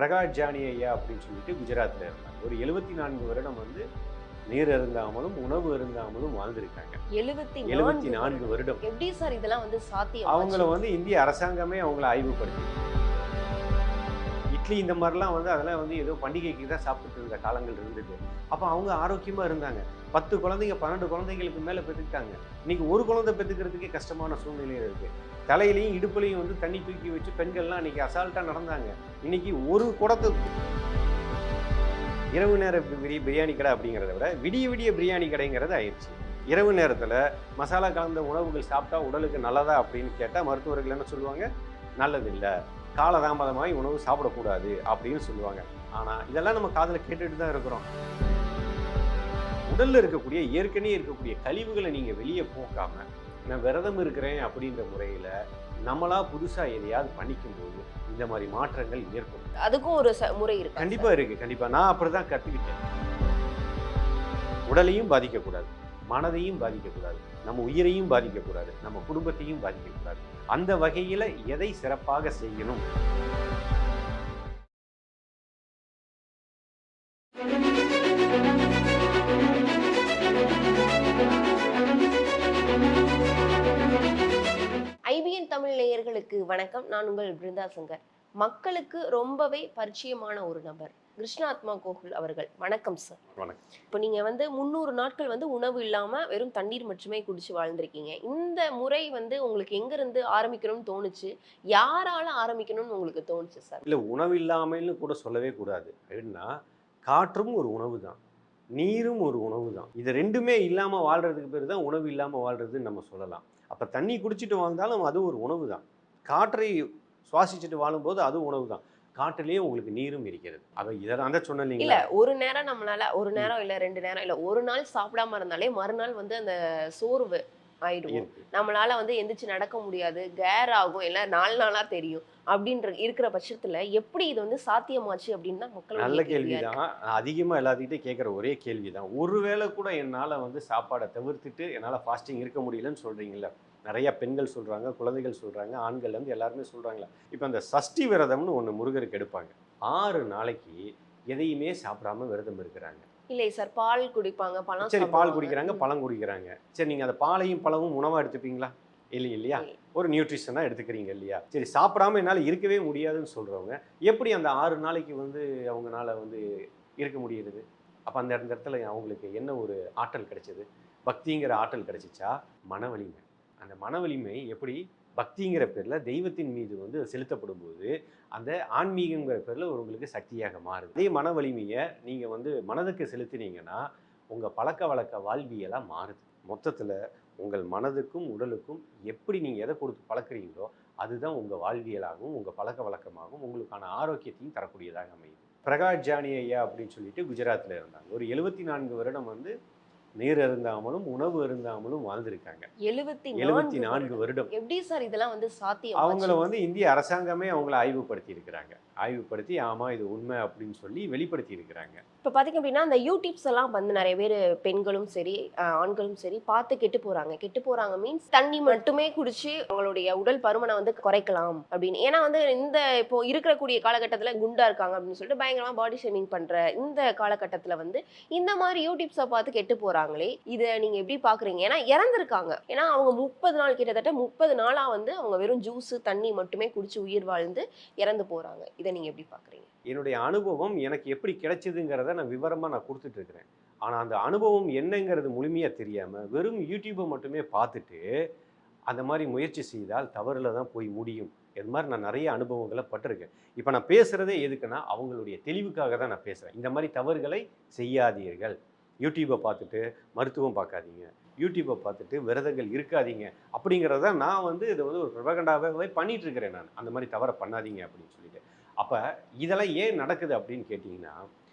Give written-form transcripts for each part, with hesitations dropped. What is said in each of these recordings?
Prakash Johnny ஐயா அப்படின்னு சொல்லிட்டு குஜராத்தில் இருந்தாங்க. ஒரு 74 வருடம் வந்து நீர் அருந்தாமலும் உணவு அருந்தாமலும் வாழ்ந்திருக்காங்க. 74 வருடம். எப்படி சார் இதெல்லாம் வந்து சாத்தியம்? அவங்கள வந்து இந்திய அரசாங்கமே அவங்கள ஆய்வுபடுத்தி இட்லி இந்த மாதிரிலாம் வந்து அதெல்லாம் வந்து ஏதோ பண்டிகைக்கு தான் சாப்பிட்டு இருந்த காலங்கள் இருந்தது. அப்போ அவங்க ஆரோக்கியமாக இருந்தாங்க. 10 குழந்தைங்க 12 குழந்தைங்களுக்கு மேலே பெற்றுக்கிட்டாங்க. இன்னைக்கு ஒரு குழந்தை பெற்றுக்கிறதுக்கே கஷ்டமான சூழ்நிலையில் இருக்குது. தலையிலையும் இடுப்புலையும் வந்து தண்ணி தூக்கி வச்சு பெண்கள்லாம் இன்னைக்கு அசால்ட்டாக நடந்தாங்க. இன்னைக்கு ஒரு குடத்தை இரவு நேர பிரியாணி கடை அப்படிங்கிறத விட விடிய விடிய பிரியாணி கடைங்கிறது ஆயிடுச்சு. இரவு நேரத்தில் மசாலா கலந்த உணவுகள் சாப்பிட்டா உடலுக்கு நல்லதா அப்படின்னு கேட்டால் மருத்துவர்கள் என்ன சொல்லுவாங்க? நல்லதில்லை, காலதாமதமாகி உணவு சாப்பிடக்கூடாது அப்படின்னு சொல்லுவாங்க. ஆனால் இதெல்லாம் நம்ம காதில் கேட்டுட்டு தான் இருக்கிறோம். உடலில் இருக்கக்கூடிய ஏற்கனவே இருக்கக்கூடிய கழிவுகளை நீங்கள் வெளியே போக்காம நான் விரதம் இருக்கிறேன் அப்படின்ற முறையில் நம்மளா புதுசாக எதையாவது பண்ணிக்கும்போது இந்த மாதிரி மாற்றங்கள் ஏற்படும். அதுக்கும் ஒரு முறை இருக்கு. கண்டிப்பாக இருக்குது. கண்டிப்பாக நான் அப்படி தான் கற்றுக்கிட்டேன். உடலையும் பாதிக்கக்கூடாது, மனதையும் பாதிக்கக்கூடாது, நம்ம உயிரையும் பாதிக்கக்கூடாது, நம்ம குடும்பத்தையும் பாதிக்கக்கூடாது. அந்த வகையில் எதை சிறப்பாக செய்யணும்? ஐபிஎன் தமிழ் நேயர்களுக்கு வணக்கம். நான் உங்கள் பிருந்தா சங்கர். மக்களுக்கு ரொம்பவே பரிச்சயமான ஒரு நபர் கிருஷ்ணாத்மா கோகுல் அவர்கள். வணக்கம் சார். வணக்கம். இப்போ நீங்கள் வந்து 300 நாட்கள் வந்து உணவு இல்லாமல் வெறும் தண்ணீர் மட்டுமே குடிச்சு வாழ்ந்திருக்கீங்க. இந்த முறை வந்து உங்களுக்கு எங்கேருந்து ஆரம்பிக்கணும்னு தோணுச்சு? யாரால ஆரம்பிக்கணும்னு உங்களுக்கு தோணுச்சு சார்? இல்லை, உணவு இல்லாமல்னு கூட சொல்லவே கூடாது. எப்படின்னா, காற்றும் ஒரு உணவு தான், நீரும் ஒரு உணவு தான். இது ரெண்டுமே இல்லாமல் வாழ்கிறதுக்கு பேர் தான் உணவு இல்லாமல் வாழ்கிறதுன்னு நம்ம சொல்லலாம். அப்போ தண்ணி குடிச்சிட்டு வாழ்ந்தாலும் அது ஒரு உணவு தான். காற்றை சுவாசிச்சுட்டு வாழும்போது அது உணவு தான். காட்டிலேயே உங்களுக்கு நீரும் இருக்கிறது. அதை இதை சொன்னீங்க. இல்ல, ஒரு நேரம் நம்மளால, ஒரு நேரம் இல்ல 2 நேரம் இல்ல, ஒரு நாள் சாப்பிடாம இருந்தாலே மறுநாள் வந்து அந்த சோர்வு ஆயிடுவோம். நம்மளால வந்து எந்திரிச்சு நடக்க முடியாது, கேர் ஆகும், இல்ல 4 நாளா தெரியும் அப்படின்ற இருக்கிற பட்சத்துல எப்படி இது வந்து சாத்தியமாச்சு அப்படின்னு தான் மக்கள். நல்ல கேள்விதான். அதிகமாக எல்லாத்துக்கிட்டே கேட்குற ஒரே கேள்விதான். ஒருவேளை கூட என்னால் வந்து சாப்பாடை தவிர்த்துட்டு என்னால் ஃபாஸ்டிங் இருக்க முடியலன்னு சொல்கிறீங்களா? நிறைய பெண்கள் சொல்கிறாங்க, குழந்தைகள் சொல்கிறாங்க, ஆண்கள் வந்து எல்லாருமே சொல்கிறாங்களா? இப்போ அந்த சஷ்டி விரதம்னு ஒன்று முருகருக்கு எடுப்பாங்க. 6 நாளைக்கு எதையுமே சாப்பிடாம விரதம் இருக்கிறாங்க. இல்லை சார், பால் குடிப்பாங்க, பழம். சரி, பால் குடிக்கிறாங்க, பழம் குடிக்கிறாங்க. சரி, நீங்கள் அந்த பாலையும் பழமும் உணவாக எடுத்துப்பீங்களா? இல்லையா? ஒரு நியூட்ரிஷனாக எடுத்துக்கிறீங்க இல்லையா? சரி, சாப்பிடாம என்னால் இருக்கவே முடியாதுன்னு சொல்கிறவங்க எப்படி அந்த 6 நாளைக்கு வந்து அவங்களால வந்து இருக்க முடியுது? அப்போ அந்த இடத்துல அவங்களுக்கு என்ன ஒரு ஆற்றல் கிடைச்சது? பக்திங்கிற ஆற்றல் கிடைச்சிச்சா? மன வலிமை. அந்த மன வலிமை எப்படி பக்திங்கிற பேரில் தெய்வத்தின் மீது வந்து செலுத்தப்படும் போது அந்த ஆன்மீகங்கிற பேரில் உங்களுக்கு சக்தியாக மாறுது. அதே மன வலிமையை நீங்கள் வந்து மனதுக்கு செலுத்தினீங்கன்னா உங்கள் பழக்க வழக்க வாழ்வியலாக மாறுது. மொத்தத்தில் உங்கள் மனதுக்கும் உடலுக்கும் எப்படி நீங்கள் எதை கொடுத்து பழக்கிறீங்களோ அதுதான் உங்கள் வாழ்வியலாகவும் உங்கள் பழக்க வழக்கமாகவும் உங்களுக்கான ஆரோக்கியத்தையும் தரக்கூடியதாக அமையுது. பிரகாஷ் ஜானி ஐயா அப்படின்னு சொல்லிட்டு குஜராத்தில் இருந்தாங்க. ஒரு 74 வருடம் வந்து நீர் அருந்தாமலும் உணவு அருந்தாமலும் வாழ்ந்திருக்காங்க. 74 வருடம். எப்படி சார் இதெல்லாம் வந்து சாத்தியம்? அவங்கள வந்து இந்திய அரசாங்கமே அவங்கள ஆய்வுபடுத்தி இருக்கிறாங்க. ஆய்வுபடுத்தி ஆமா இது உண்மை அப்படின்னு சொல்லி வெளிப்படுத்தி இருக்கிறாங்க. இப்போ பார்த்தீங்க அப்படின்னா அந்த யூடியூப்ஸ் எல்லாம் வந்து நிறைய பேர் பெண்களும் சரி ஆண்களும் சரி பார்த்து கெட்டு போறாங்க. கெட்டு போறாங்க மீன்ஸ் தண்ணி மட்டுமே குடிச்சு அவங்களுடைய உடல் பருமனை வந்து குறைக்கலாம் அப்படின்னு. ஏன்னா வந்து இந்த இப்போ இருக்கக்கூடிய காலகட்டத்தில் குண்டா இருக்காங்க அப்படின்னு சொல்லிட்டு பயங்கரமா பாடி ஷேமிங் பண்ற இந்த காலகட்டத்தில் வந்து இந்த மாதிரி யூடியூப்ஸை பார்த்து கெட்டு போறாங்களே, இதை நீங்க எப்படி பாக்குறீங்க? ஏன்னா இறந்துருக்காங்க. ஏன்னா அவங்க 30 நாள் கிட்டத்தட்ட 30 நாளா வந்து அவங்க வெறும் ஜூஸ் தண்ணி மட்டுமே குடிச்சு உயிர் வாழ்ந்து இறந்து போறாங்க. இதை நீங்க எப்படி பாக்குறீங்க? என்னுடைய அனுபவம் எனக்கு எப்படி கிடைச்சதுங்கிறத நான் விவரமாக கொடுத்துட்டு இருக்கிறேன். ஆனால் அந்த அனுபவம் என்னங்கிறது முழுமையாக தெரியாமல் வெறும் யூடியூப்பை மட்டுமே பார்த்துட்டு அந்த மாதிரி முயற்சி செய்தால் தவறில் தான் போய் முடியும். இது மாதிரி நான் நிறைய அனுபவங்களை பட்டிருக்கேன். இப்போ நான் பேசுகிறதே எதுக்குன்னா அவங்களுடைய தெளிவுக்காக தான் நான் பேசுகிறேன். இந்த மாதிரி தவறுகளை செய்யாதீர்கள். யூடியூப்பை பார்த்துட்டு மருத்துவம் பார்க்காதீங்க, யூடியூப்பை பார்த்துட்டு விரதங்கள் இருக்காதீங்க அப்படிங்கிறத நான் வந்து இதை வந்து ஒரு ப்ரொபகண்டாவே பண்ணிகிட்டு இருக்கிறேன். நான் அந்த மாதிரி தவறை பண்ணாதீங்க அப்படின்னு சொல்லிட்டு. அப்போ இதெல்லாம் ஏன் நடக்குது அப்படின்னு கேட்டிங்கன்னா,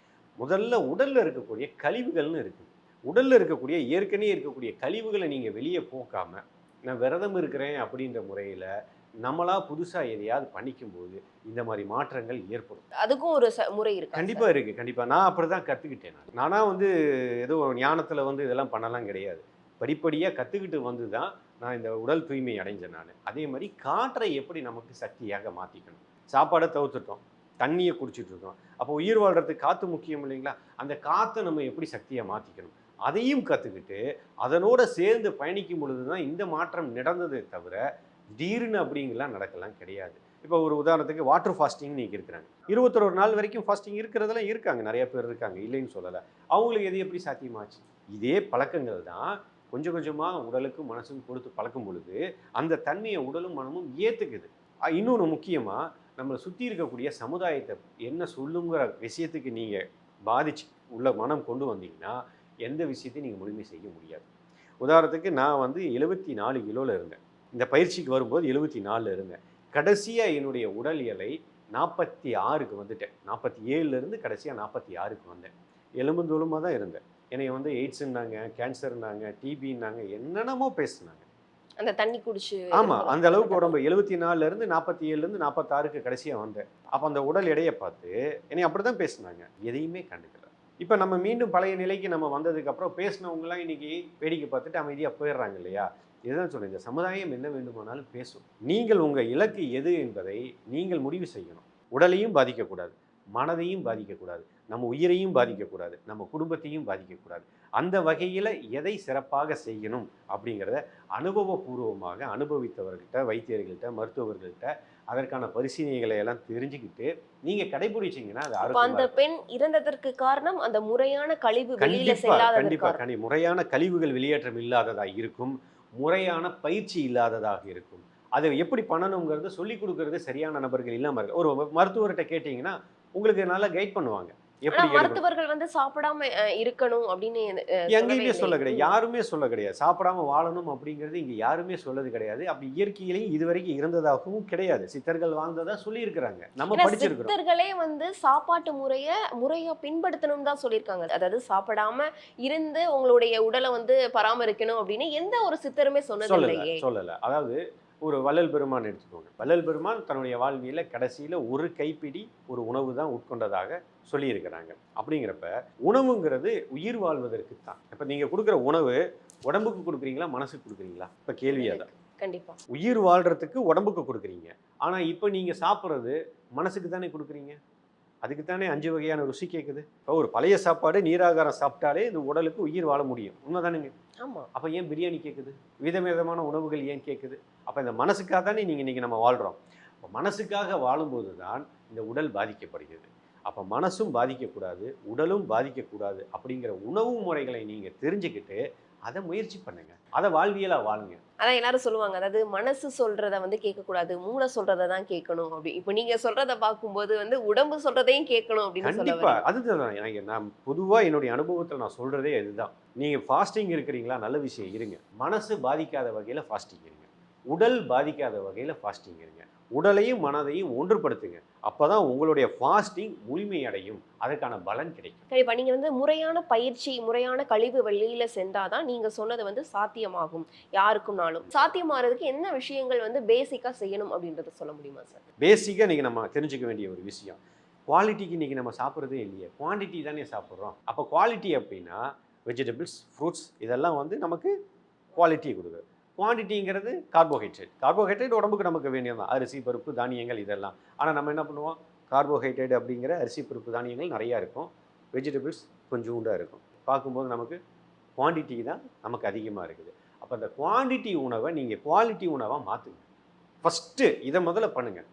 முதல்ல உடலில் இருக்கக்கூடிய கழிவுகள்னு இருக்குது. உடலில் இருக்கக்கூடிய ஏற்கனவே இருக்கக்கூடிய கழிவுகளை நீங்கள் வெளியே போக்காமல் நான் விரதம் இருக்கிறேன் அப்படின்ற முறையில் நம்மளா புதுசாக எதையாவது பண்ணிக்கும்போது இந்த மாதிரி மாற்றங்கள் ஏற்படும். அதுக்கும் ஒரு முறை இருக்கு. கண்டிப்பாக இருக்குது. கண்டிப்பாக நான் அப்படி தான் கற்றுக்கிட்டேன். நானாக வந்து ஏதோ ஞானத்தில் வந்து இதெல்லாம் பண்ணலாம் கிடையாது. படிப்படியாக கற்றுக்கிட்டு வந்து தான் நான் இந்த உடல் தூய்மை அடைஞ்சேன். நான் அதே மாதிரி காற்றை எப்படி நமக்கு சக்தியாக மாற்றிக்கணும். சாப்பாடை தவிர்த்துட்டோம், தண்ணியை குடிச்சிட்டு இருக்கோம். அப்போ உயிர் வாழ்றதுக்கு காற்று முக்கியம் இல்லைங்களா? அந்த காற்றை நம்ம எப்படி சக்தியாக மாற்றிக்கணும் அதையும் கற்றுக்கிட்டு அதனோட சேர்ந்து பயணிக்கும் பொழுது தான் இந்த மாற்றம் நடந்ததே தவிர திடீர்னு அப்படிங்கலாம் நடக்கலாம் கிடையாது. இப்போ ஒரு உதாரணத்துக்கு வாட்டர் ஃபாஸ்டிங் நீங்கள் இருக்கிறாங்க, 21 நாள் வரைக்கும் ஃபாஸ்டிங் இருக்கிறதெல்லாம் இருக்காங்க, நிறைய பேர் இருக்காங்க, இல்லைன்னு சொல்லலை. அவங்களுக்கு எது எப்படி சாத்தியமாச்சு? இதே பழக்கங்கள் தான் கொஞ்சம் கொஞ்சமாக உடலுக்கும் மனசுக்கும் கொடுத்து பழக்கும் பொழுது அந்த தன்மையை உடலும் மனமும் ஏற்றுக்குது. இன்னொன்று முக்கியமாக நம்மளை சுற்றி இருக்கக்கூடிய சமுதாயத்தை என்ன சொல்லுங்கிற விஷயத்துக்கு நீங்கள் பாதிச்சு உள்ள மனம் கொண்டு வந்தீங்கன்னா எந்த விஷயத்தையும் நீங்கள் முழுமை செய்ய முடியாது. உதாரணத்துக்கு நான் வந்து 74 கிலோவில் இருந்தேன். இந்த பயிற்சிக்கு வரும்போது 74 இருந்தேன். கடைசியாக என்னுடைய உடல் எடை 46க்கு வந்துட்டேன். 47லேருந்து கடைசியாக 46க்கு வந்தேன். எலும்புந்தோலுமாக தான் இருந்தேன். என்னை வந்து எய்ட்ஸுன்னாங்க, கேன்சர்னாங்க, டிபின்னாங்க, என்னென்னமோ பேசுனாங்க. அந்த தண்ணி குடிச்சு ஆமாம், அந்த அளவுக்கு உடம்பு 74லேருந்து 47லேருந்து 46க்கு கடைசியாக வந்தேன். அப்போ அந்த உடல் எடையை பார்த்து என்னை அப்படி தான் பேசுனாங்க. எதையுமே கண்டுக்கல. இப்போ நம்ம மீண்டும் பழைய நிலைக்கு நம்ம வந்ததுக்கப்புறம் பேசினவங்களாம் இன்னைக்கு வேடிக்கை பார்த்துட்டு அமைதியாக போயிடுறாங்க இல்லையா? இதுதான் சொல்றேன், இந்த சமுதாயம் என்ன வேண்டுமானாலும் பேசும். நீங்கள் உங்கள் இலக்கு எது என்பதை நீங்கள் முடிவு செய்யணும். உடலையும் பாதிக்கக்கூடாது, மனதையும் பாதிக்கக்கூடாது, நம்ம உயிரையும் பாதிக்கக்கூடாது, நம்ம குடும்பத்தையும் பாதிக்கக்கூடாது. அந்த வகையில் எதை சிறப்பாக செய்யணும் அப்படிங்கிறத அனுபவபூர்வமாக அனுபவித்தவர்கள்ட்ட, வைத்தியர்கள்ட்ட, மருத்துவர்கள்ட்ட அதற்கான பரிசீலனைகளை எல்லாம் தெரிஞ்சுக்கிட்டு நீங்கள் கடைபிடிச்சிங்கன்னா அது அப்ப அந்த ஆரோக்கியமாக பெண் இறந்ததற்கு காரணம் அந்த முறையான கழிவு வெளியில கண்டிப்பா செல்லாததற்கு முறையான கழிவுகள் வெளியேற்றம் இல்லாததாக இருக்கும், முறையான பயிற்சி இல்லாததாக இருக்கும். அதை எப்படி பண்ணணுங்கிறது சொல்லிக் கொடுக்கறது சரியான நபர்கள் இல்லாமல் இருக்கு. ஒரு மருத்துவர்கிட்ட கேட்டிங்கன்னா உங்களுக்கு நல்லா கைட் பண்ணுவாங்க. ஆனா எப்படி எடுக்கணும் மருத்துவர்கள் வந்து சாப்பிடாம இருக்கணும் அப்படின்னு சொல்லவே எங்கேயுமே சொல்ல இல்லை. கிடையாது, யாருமே சொல்ல கிடையாது. சாப்பிடாம வாழணும் அப்படிங்கிறது இங்கே யாருமே சொல்லது கிடையாது. அப்படி இயற்கையிலையும் இதுவரைக்கும் இருந்ததாகவும் கிடையாது. சித்தர்கள் வாழ்ந்ததா சொல்லியிருக்கிறாங்க, நம்ம ஏன்னா படிச்சிருக்கிறோம். சித்தர்களே வந்து சாப்பாட்டு முறையா பின்படுத்தணும் தான் சொல்லியிருக்காங்க. அதாவது சாப்பிடாம இருந்து உங்களுடைய உடலை வந்து பராமரிக்கணும் அப்படின்னு எந்த ஒரு சித்தருமே சொன்னது சொல்லலை இல்லையே. சொல்லலை. அதாவது ஒரு வள்ளல் பெருமான் எடுத்துக்கோங்க. வள்ளல் பெருமான் தன்னுடைய வாழ்வியல கடைசியில் ஒரு கைப்பிடி ஒரு உணவு தான் உட்கொண்டதாக சொல்லியிருக்கிறாங்க. அப்படிங்கிறப்ப உணவுங்கிறது உயிர் வாழ்வதற்கு தான். இப்போ நீங்கள் கொடுக்குற உணவு உடம்புக்கு கொடுக்குறீங்களா, மனசுக்கு கொடுக்குறீங்களா? இப்போ கேள்வியாக தான். கண்டிப்பா. உயிர் வாழ்கிறதுக்கு உடம்புக்கு கொடுக்குறீங்க, ஆனால் இப்போ நீங்கள் சாப்பிட்றது மனசுக்கு தானே கொடுக்குறீங்க. அதுக்கு தானே 5 வகையான ருசி கேட்குது. இப்போ ஒரு பழைய சாப்பாடு நீராகாரம் சாப்பிட்டாலே இந்த உடலுக்கு உயிர் வாழ முடியும், உண்மைதானுங்க? ஆமா. அப்போ ஏன் பிரியாணி கேட்குது? விதவிதமான உணவுகள் ஏன் கேட்குது? அப்போ இந்த மனசுக்காக தானே இன்றைக்கி நம்ம வாழ்கிறோம். அப்போ மனசுக்காக வாழும்போது தான் இந்த உடல் பாதிக்கப்படுகிறது. அப்போ மனசும் பாதிக்கக்கூடாது, உடலும் பாதிக்கக்கூடாது அப்படிங்கிற உணவு முறைகளை நீங்கள் தெரிஞ்சுக்கிட்டு அதை முயற்சி பண்ணுங்க, அதை வாழ்வியலாக வாழுங்க. அதான் எல்லாரும் சொல்லுவாங்க, அதாவது மனசு சொல்றத வந்து கேட்கக்கூடாது, மூளை சொல்றதை தான் கேட்கணும் அப்படி. இப்போ நீங்க சொல்றத பார்க்கும்போது வந்து உடம்பு சொல்றதையும் கேட்கணும் அப்படின்னு சொல்ல கண்டிப்பா வரீங்க. அதுதான் எனக்கு நான் பொதுவாக என்னுடைய அனுபவத்தில் நான் சொல்றதே இதுதான். நீங்கள் ஃபாஸ்டிங் இருக்கிறீங்களா, நல்ல விஷயம் இருங்க. மனசு பாதிக்காத வகையில் ஃபாஸ்டிங் இருங்க, உடல் பாதிக்காத வகையில் ஃபாஸ்டிங் இருங்க. உடலையும் மனதையும் ஒன்றுபடுத்துங்க. அப்பதான் உங்களுடைய ஃபாஸ்டிங் முழுமையடையும், அதற்கான பலன் கிடைக்கும். கண்டிப்பா. நீங்க வந்து முறையான பயிற்சி, முறையான கழிவு வெளியில சென்றாதான் நீங்க சொன்னது வந்து சாத்தியமாகும் யாருக்கும்னாலும். சாத்தியமாறதுக்கு என்ன விஷயங்கள் வந்து பேசிக்கா செய்யணும் அப்படின்றத சொல்ல முடியுமா சார்? பேசிக்காக இன்றைக்கி நம்ம தெரிஞ்சுக்க வேண்டிய ஒரு விஷயம், குவாலிட்டிக்கு இன்றைக்கி நம்ம சாப்பிட்றதே இல்லையே, குவான்டிட்டி தானே சாப்பிட்றோம். அப்போ குவாலிட்டி அப்படின்னா வெஜிடபிள்ஸ், ஃப்ரூட்ஸ் இதெல்லாம் வந்து நமக்கு குவாலிட்டியை கொடுக்குது. குவான்டிட்டிங்கிறது கார்போஹைட்ரேட் உடம்புக்கு நமக்கு வேண்டியது தான், அரிசி பருப்பு தானியங்கள் இதெல்லாம். ஆனால் நம்ம என்ன பண்ணுவோம், கார்போஹைட்ரேட் அப்படிங்கிற அரிசி பருப்பு தானியங்கள் நிறையா இருக்கும், வெஜிடபிள்ஸ் கொஞ்சோண்டாக இருக்கும். பார்க்கும்போது நமக்கு குவான்டிட்டி தான் நமக்கு அதிகமாக இருக்குது. அப்போ அந்த குவான்டிட்டி உணவை நீங்கள் குவாலிட்டி உணவாக மாற்றுங்க. ஃபஸ்ட்டு இதை முதல்ல பண்ணுங்கள்.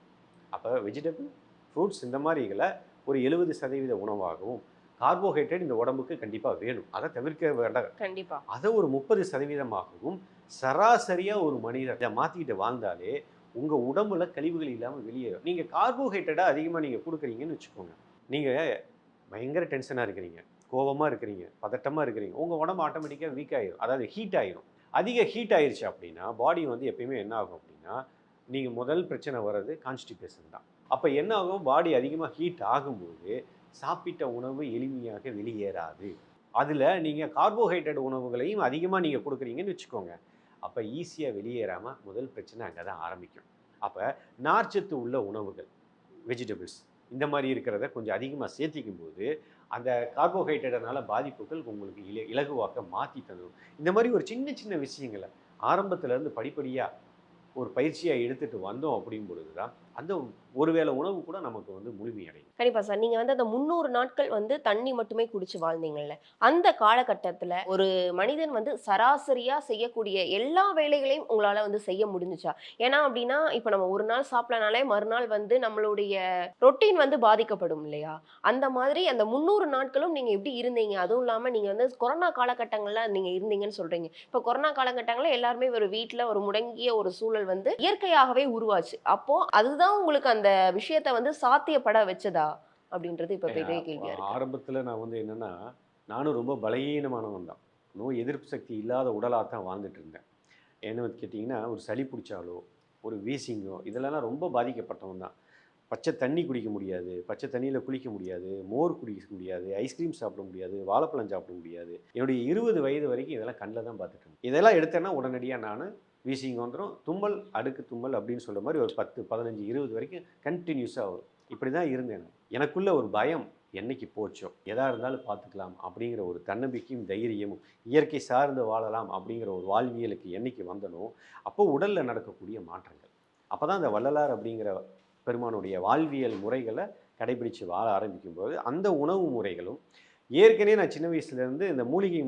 அப்போ வெஜிடபிள், ஃப்ரூட்ஸ் இந்த மாதிரிகளை ஒரு 70% உணவாகவும், கார்போஹைட்ரேட் இந்த உடம்புக்கு கண்டிப்பாக வேணும், அதை தவிர்க்க வேண்டாம். கண்டிப்பாக அதை ஒரு 30%ஆகவும் சராசரியாக ஒரு மனிதர் இதை மாற்றிக்கிட்டு வாழ்ந்தாலே உங்கள் உடம்புல கழிவுகள் இல்லாமல் வெளியேறும். நீங்கள் கார்போஹைட்ரேட்டாக அதிகமாக நீங்கள் கொடுக்குறீங்கன்னு வச்சுக்கோங்க, நீங்கள் பயங்கர டென்ஷனாக இருக்கிறீங்க, கோபமாக இருக்கிறீங்க, பதட்டமாக இருக்கிறீங்க, உங்கள் உடம்பு ஆட்டோமேட்டிக்காக வீக் ஆகிடும், அதாவது ஹீட் ஆகிடும். அதிக ஹீட் ஆயிடுச்சு அப்படின்னா பாடி வந்து எப்பயுமே என்ன ஆகும் அப்படின்னா, நீங்கள் முதல் பிரச்சனை வர்றது கான்ஸ்டிபேஷன் தான். அப்போ என்ன ஆகும், பாடி அதிகமாக ஹீட் ஆகும்போது சாப்பிட்ட உணவு எளிமையாக வெளியேறாது. அதில் நீங்கள் கார்போஹைட்ரேட் உணவுகளையும் அதிகமாக நீங்கள் கொடுக்குறீங்கன்னு வச்சுக்கோங்க, அப்போ ஈஸியாக வெளியேறாமல் முதல் பிரச்சனை அங்கே தான் ஆரம்பிக்கும். அப்போ நார்ச்சத்து உள்ள உணவுகள், வெஜிடபிள்ஸ் இந்த மாதிரி இருக்கிறத கொஞ்சம் அதிகமாக சேர்த்திக்கும் போது அந்த கார்போஹைட்ரேட்டனால பாதிப்புகள் உங்களுக்கு இலகுவாக்க மாற்றி தந்துடும். இந்த மாதிரி ஒரு சின்ன சின்ன விஷயங்களை ஆரம்பத்துலேருந்து படிப்படியாக ஒரு பயிற்சியாக எடுத்துகிட்டு வந்தோம் அப்படிங்கும் பொழுது தான் அந்த ஒருவேளை உணவு கூட நமக்கு வந்து முழுமையடையும். கண்டிப்பா சார். நீங்க வந்து அந்த 300 நாட்கள் வந்து தண்ணி மட்டுமே குடிச்சு வாழ்ந்தீங்கல்ல. அந்த காலகட்டத்துல ஒரு மனிதன் வந்து சராசரியா செய்யக்கூடிய எல்லா வேலைகளையும் உங்களால வந்து செய்ய முடிஞ்சுச்சா? ஏன்னா அப்டின்னா, இப்ப நம்ம ஒரு நாள் சாப்பிடலனாலே மறுநாள் வந்து நம்மளுடைய ரொட்டீன் வந்து பாதிக்கப்படும் இல்லையா? அந்த மாதிரி அந்த 300 நாட்களும் நீங்க எப்டி இருந்தீங்க? அதுவும் இல்லாம நீங்க வந்து கொரோனா காலகட்டங்கள்ல நீங்க இருந்தீங்கன்னு சொல்றீங்க. இப்ப கொரோனா காலகட்டங்கள்ல எல்லாருமே ஒரு வீட்ல ஒரு முடங்கிய ஒரு சூழல் வந்து இயற்கையாகவே உருவாச்சு. அப்போ அதுதான் உங்களுக்கு அந்த விஷயத்த வந்து சாத்தியப்பட வச்சதா? அப்படின்றது இப்ப பெரிய கேள்வியா இருக்கு. ஆரம்பத்தில் நான் வந்து என்னென்னா, நானும் ரொம்ப பலகீனமானவன் தான். நோய் எதிர்ப்பு சக்தி இல்லாத உடலாக தான் வாழ்ந்துட்டு இருந்தேன். என்ன வந்து கேட்டிங்கன்னா, ஒரு சளி பிடிச்சாலோ, ஒரு வீசிங்கோ இதெல்லாம் ரொம்ப பாதிக்கப்பட்டவன் தான். பச்சை தண்ணி குடிக்க முடியாது, பச்சை தண்ணியில் குளிக்க முடியாது, மோர் குடிக்க முடியாது, ஐஸ்கிரீம் சாப்பிட முடியாது, வாழைப்பழம் சாப்பிட முடியாது. என்னுடைய 20 வயது வரைக்கும் இதெல்லாம் கண்ணில் தான் பார்த்துட்டு இருந்தேன். இதெல்லாம் எடுத்தேன்னா உடனடியாக நான் வீசிங் வந்துடும், தும்மல், அடுக்கு தும்மல் அப்படின்னு சொல்கிற மாதிரி ஒரு 10, 15, 20 வரைக்கும் கண்டினியூஸாக வரும். இப்படி தான் இருந்தேன் நான். எனக்குள்ள ஒரு பயம் என்னைக்கு போச்சோ, எதா இருந்தாலும் பார்த்துக்கலாம் அப்படிங்கிற ஒரு தன்னம்பிக்கையும், தைரியமும், இயற்கை சார்ந்து வாழலாம் அப்படிங்கிற ஒரு வாழ்வியலுக்கு என்னைக்கு வந்தனோ, அப்போ உடலில் நடக்கக்கூடிய மாற்றங்கள். அப்போ தான் அந்த வள்ளலார் அப்படிங்கிற பெருமானுடைய வாழ்வியல் முறைகளை கடைபிடிச்சு வாழ ஆரம்பிக்கும்போது, அந்த உணவு முறைகளும் ஏற்கனவே நான் சின்ன வயசுலேருந்து இந்த மூலிகை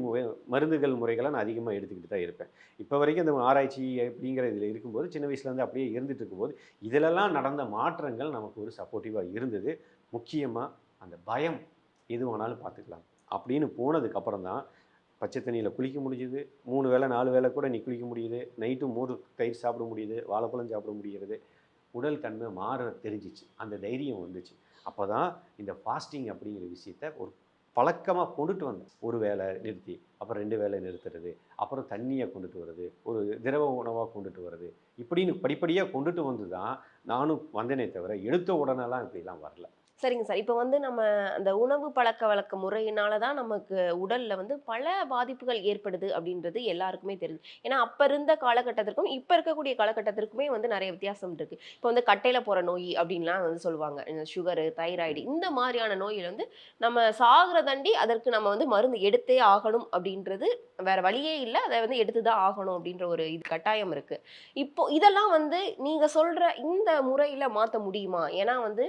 மருந்துகள் முறைகளை நான் அதிகமாக எடுத்துக்கிட்டு தான் இருப்பேன். இப்போ வரைக்கும் இந்த ஆராய்ச்சி அப்படிங்கிற இதில் இருக்கும்போது, சின்ன வயசுலேருந்து அப்படியே இருந்துட்டு இருக்கும்போது, இதிலெல்லாம் நடந்த மாற்றங்கள் நமக்கு ஒரு சப்போர்ட்டிவாக இருந்தது. முக்கியமாக அந்த பயம், எது வேணாலும் பார்த்துக்கலாம் அப்படின்னு போனதுக்கப்புறம் தான் பச்சை தண்ணியில் குளிக்க முடியுது. 3 வேளை 4 வேளை கூட நீ குளிக்க முடியுது. நைட்டும் மோர் தயிர் சாப்பிட முடியுது, வாழைப்பழம் சாப்பிட முடிகிறது. உடல் தன்மை மாற தெரிஞ்சிச்சு. அந்த தைரியம் வந்துச்சு. அப்போ தான் இந்த ஃபாஸ்டிங் அப்படிங்கிற விஷயத்த ஒரு பழக்கமாக கொண்டுட்டு வந்தேன். ஒரு வேளை நிறுத்தி, அப்புறம் 2 வேளை நிறுத்துறது, அப்புறம் தண்ணியை கொண்டுட்டு வர்றது, ஒரு திரவ உணவாக கொண்டுட்டு வர்றது, இப்படின்னு படிப்படியாக கொண்டுட்டு வந்து தான் நானும் வந்தேனே தவிர, எடுத்த உடனேலாம் இப்படிலாம் வரல. சரிங்க சார். இப்ப வந்து நம்ம அந்த உணவு பழக்கவழக்க முறையினால தான் நமக்கு உடல்ல வந்து பல பாதிப்புகள் ஏற்படுது அப்படின்றது எல்லாருக்குமே தெரியுது. ஏன்னா, அப்ப இருந்த காலகட்டத்திற்கும், இப்ப இருக்கக்கூடிய காலகட்டத்திற்குமே வந்து நெறைய வித்தியாசம் இருக்கு. இப்ப வந்து கட்டையில போற நோய் அப்படின்லாம் வந்து சொல்லுவாங்க. இந்த சுகரு, தைராய்டு இந்த மாதிரியான நோயில வந்து நம்ம சாகுறதாண்டி அதற்கு நம்ம வந்து மருந்து எடுத்தே ஆகணும் அப்படின்றது வேற வழியே இல்ல. அத வந்து எடுத்து தான் ஆகணும் அப்படின்ற ஒரு இது கட்டாயம் இருக்கு. இப்போ இதெல்லாம் வந்து நீங்க சொல்ற இந்த முறையில மாத்த முடியுமா? ஏன்னா வந்து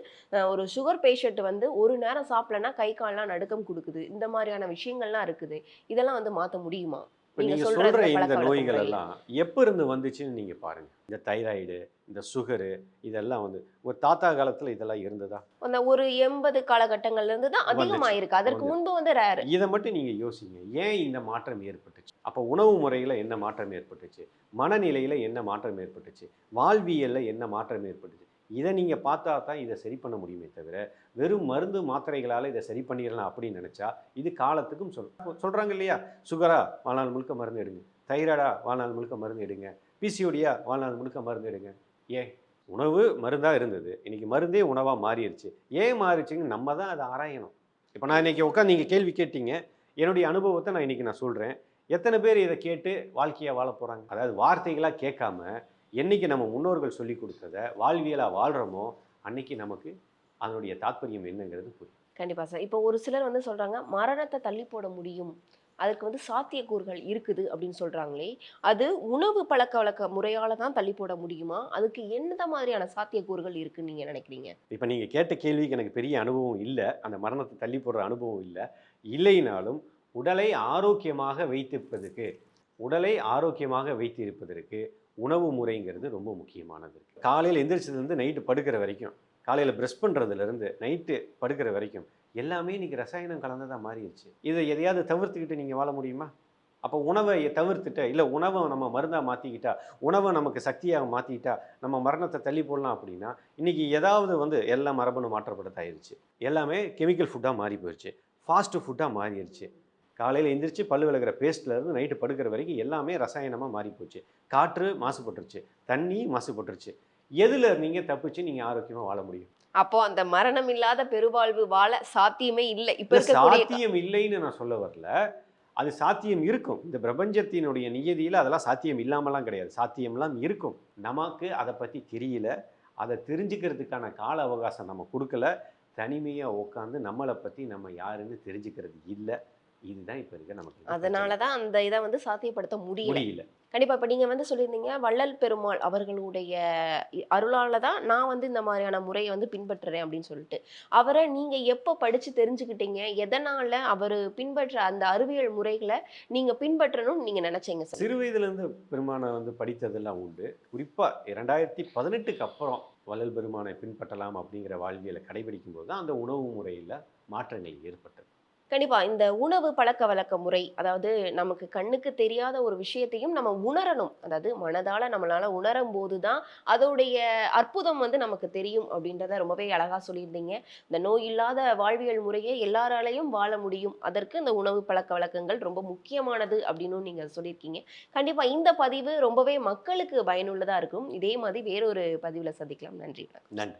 ஒரு சுகர் பேஷண்ட் வந்து ஒரு நேரம் சாப்பிடலன்னா கை கால்லாம் நடுக்கம் குடுக்குது. இந்த மாதிரியான விஷயங்கள்லாம் இருக்குது. இதெல்லாம் வந்து மாத்த முடியுமா? இப்போ நீங்க நீங்கள் சொல்ற சொல்கிற இந்த இந்த பழக்கவழக்க நோய்கள் முறையில. எல்லாம் எப்போ இருந்து வந்துச்சுன்னு நீங்கள் பாருங்கள். இந்த தைராய்டு, இந்த சுகரு இதெல்லாம் வந்து உங்கள் தாத்தா காலத்தில் இதெல்லாம் இருந்ததா? அந்த ஒரு 80 காலகட்டங்கள்ல இருந்து தான் வந்துச்சு. அதிகமாயிருக்கு. அதற்கு வந்து முன்பு வந்து ரேர். இத மட்டும் நீங்க யோசிங்க. ஏன் இந்த மாற்றம் ஏற்பட்டுச்சு? அப்ப உணவு முறையில என்ன மாற்றம் ஏற்பட்டுச்சு? மனநிலையில என்ன மாற்றம் ஏற்பட்டுச்சு? வாழ்வியல்ல என்ன மாற்றம் ஏற்பட்டுச்சு? இத நீங்க பார்த்தா தான் இத சரி பண்ண முடியுமே தவிர, வெறும் மருந்து, மாத்திரைகளால இத சரி பண்ணிறலாம் அப்படின்னு நெனச்சா, இது காலத்துக்கும் சொல்றாங்க இல்லையா? சுகரா வாழ்நாள் முழுக்க மருந்து எடுங்க. தைராய்டா வாழ்நாள் முழுக்க மருந்து எடுங்க. பிசிஓடியா வாழ்நாள் முழுக்க மருந்து எடுங்க. ஏன்? உணவு மருந்தா இருந்தது. இன்னைக்கு மருந்தே உணவா மாறிருச்சு. ஏன் மாறிச்சுன்னு நம்ம தான் அத ஆராயணும். இப்ப நான் இன்னைக்கு உட்கார்ந்து நீங்க கேள்வி கேட்டீங்க. என்னுடைய அனுபவத்த நான் இன்னைக்கு நான் சொல்றேன். எத்தன பேர் இத கேட்டு வாழ்க்கைய வாழப் போறாங்க? அதாவது வார்த்தைகளா கேட்காம, என்னைக்கு நம்ம முன்னோர்கள் சொல்லிக் குடுத்தத வாழ்வியலா வாழ்றோமோ, அன்னைக்கு நமக்கு அதனுடைய தாத்பரியம் என்னங்கிறது புரியும். கண்டிப்பா சார். இப்போ ஒரு சிலர் வந்து சொல்றாங்க, மரணத்த தள்ளி போட முடியும். அதுக்கு வந்து சாத்தியக்கூறுகள் இருக்குது அப்படின்னு சொல்றாங்களே, அது உணவு பழக்கவழக்க முறையால தான் தள்ளி போட முடியுமா? அதுக்கு எந்த மாதிரியான சாத்தியக்கூறுகள் இருக்குன்னு நீங்க நினைக்கிறீங்க? இப்ப நீங்க கேட்ட கேள்விக்கு எனக்கு பெரிய அனுபவம் இல்ல. அந்த மரணத்த தள்ளி போடுற அனுபவம் இல்ல. இல்லைனாலும் உடலை ஆரோக்கியமாக வைத்திருப்பதற்கு உடலை ஆரோக்கியமாக வைத்திருப்பதற்கு உணவு முறைங்கிறது ரொம்ப முக்கியமானது இருக்கு. காலையில எந்திரிச்சதுலேருந்து நைட்டு படுக்கிற வரைக்கும், காலையில பிரஷ் பண்றதுலேருந்து நைட்டு படுக்கிற வரைக்கும் எல்லாமே இன்னைக்கு ரசாயனம் கலந்ததா மாறிடுச்சு. இதை எதையாவது தவிர்த்துக்கிட்டு நீங்க வாழ முடியுமா? அப்போ உணவை தவிர்த்துட்டு, இல்ல உணவை நம்ம மருந்தா மாத்திக்கிட்டா, உணவை நமக்கு சக்தியாக மாத்திக்கிட்டா, நம்ம மரணத்தை தள்ளி போடலாம் அப்படின்னா, இன்னைக்கு ஏதாவது வந்து எல்லாம் மரபணு மாற்றப்பட்டதாயிருச்சு. எல்லாமே கெமிக்கல் ஃபுட்டா மாறி போயிருச்சு. ஃபாஸ்ட் ஃபுட்டா மாறிடுச்சு. காலையில எந்திரிச்சு பல்லு விளக்குற பேஸ்ட்ல இருந்து நைட்டு படுக்கிற வரைக்கும் எல்லாமே ரசாயனமா மாறி போச்சு. காற்று மாசுபட்டுருச்சு. தண்ணி மாசுபட்டுருச்சு. எதுல நீங்க தப்பிச்சு நீங்க ஆரோக்கியமா வாழ முடியும்? அப்போ அந்த மரணம் இல்லாத பெருவாழ்வு வாழ சாத்தியமே இல்ல. இப்ப இல்ல இருக்கக்கூடிய சாத்தியம் இல்லைன்னு நான் சொல்ல வரல. அது சாத்தியம் இருக்கும். இந்த பிரபஞ்சத்தினுடைய நியதியில அதெல்லாம் சாத்தியம் இல்லாமலாம் கிடையாது. சாத்தியம்லாம் இருக்கும். நமக்கு அத பத்தி தெரியல. அத தெரிஞ்சுக்கிறதுக்கான கால அவகாசம் நம்ம குடுக்கல. தனிமையா உட்காந்து நம்மள பத்தி நம்ம யாருன்னு தெரிஞ்சுக்கிறது இல்ல. இதுதான் இப்ப இருக்க நமக்கு இருக்க பிரச்சனை. அதனாலதான் அந்த இதை வந்து சாத்தியப்படுத்த முடியல. முடியல. கண்டிப்பா இப்ப நீங்க வந்து சொல்லியிருந்தீங்க வள்ளல் பெருமாள் அவர்களுடைய அருளால தான் நான் வந்து இந்த மாதிரியான முறையை வந்து பின்பற்றுறேன் அப்படின்னு சொல்லிட்டு. அவரை நீங்க எப்ப படிச்சு தெரிஞ்சுக்கிட்டீங்க? எதனால அவரு பின்பற்ற அந்த அறிவியல் முறைகளை நீங்க பின்பற்றணும்னு நீங்க நினைச்சீங்க சார்? சிறு வயதுல இருந்து பெருமானை வந்து படித்ததெல்லாம் உண்டு. குறிப்பா 2018க்கு அப்புறம் வள்ளல் பெருமானை பின்பற்றலாம் அப்படிங்கிற வாழ்வியலை கடைபிடிக்கும் போது தான் அந்த உணவு முறையில மாற்றங்கள் ஏற்பட்டது. கண்டிப்பா. இந்த உணவு பழக்கவழக்க முறை, அதாவது நமக்கு கண்ணுக்கு தெரியாத ஒரு விஷயத்தையும் நம்ம உணரணும். அதாவது மனதால நம்மளால உணரும்போது தான் அதோடைய அற்புதம் வந்து நமக்கு தெரியும் அப்படின்றத ரொம்பவே அழகா சொல்லியிருந்தீங்க. இந்த நோய் இல்லாத வாழ்வியல் முறையை எல்லாராலயும் வாழ முடியும். அதற்கு இந்த உணவு பழக்கவழக்கங்கள் ரொம்ப முக்கியமானது அப்படின்னும் நீங்க சொல்லியிருக்கீங்க. கண்டிப்பா இந்த பதிவு ரொம்பவே மக்களுக்கு பயனுள்ளதா இருக்கும். இதே மாதிரி வேறொரு பதிவுல சந்திக்கலாம். நன்றி. நன்றி.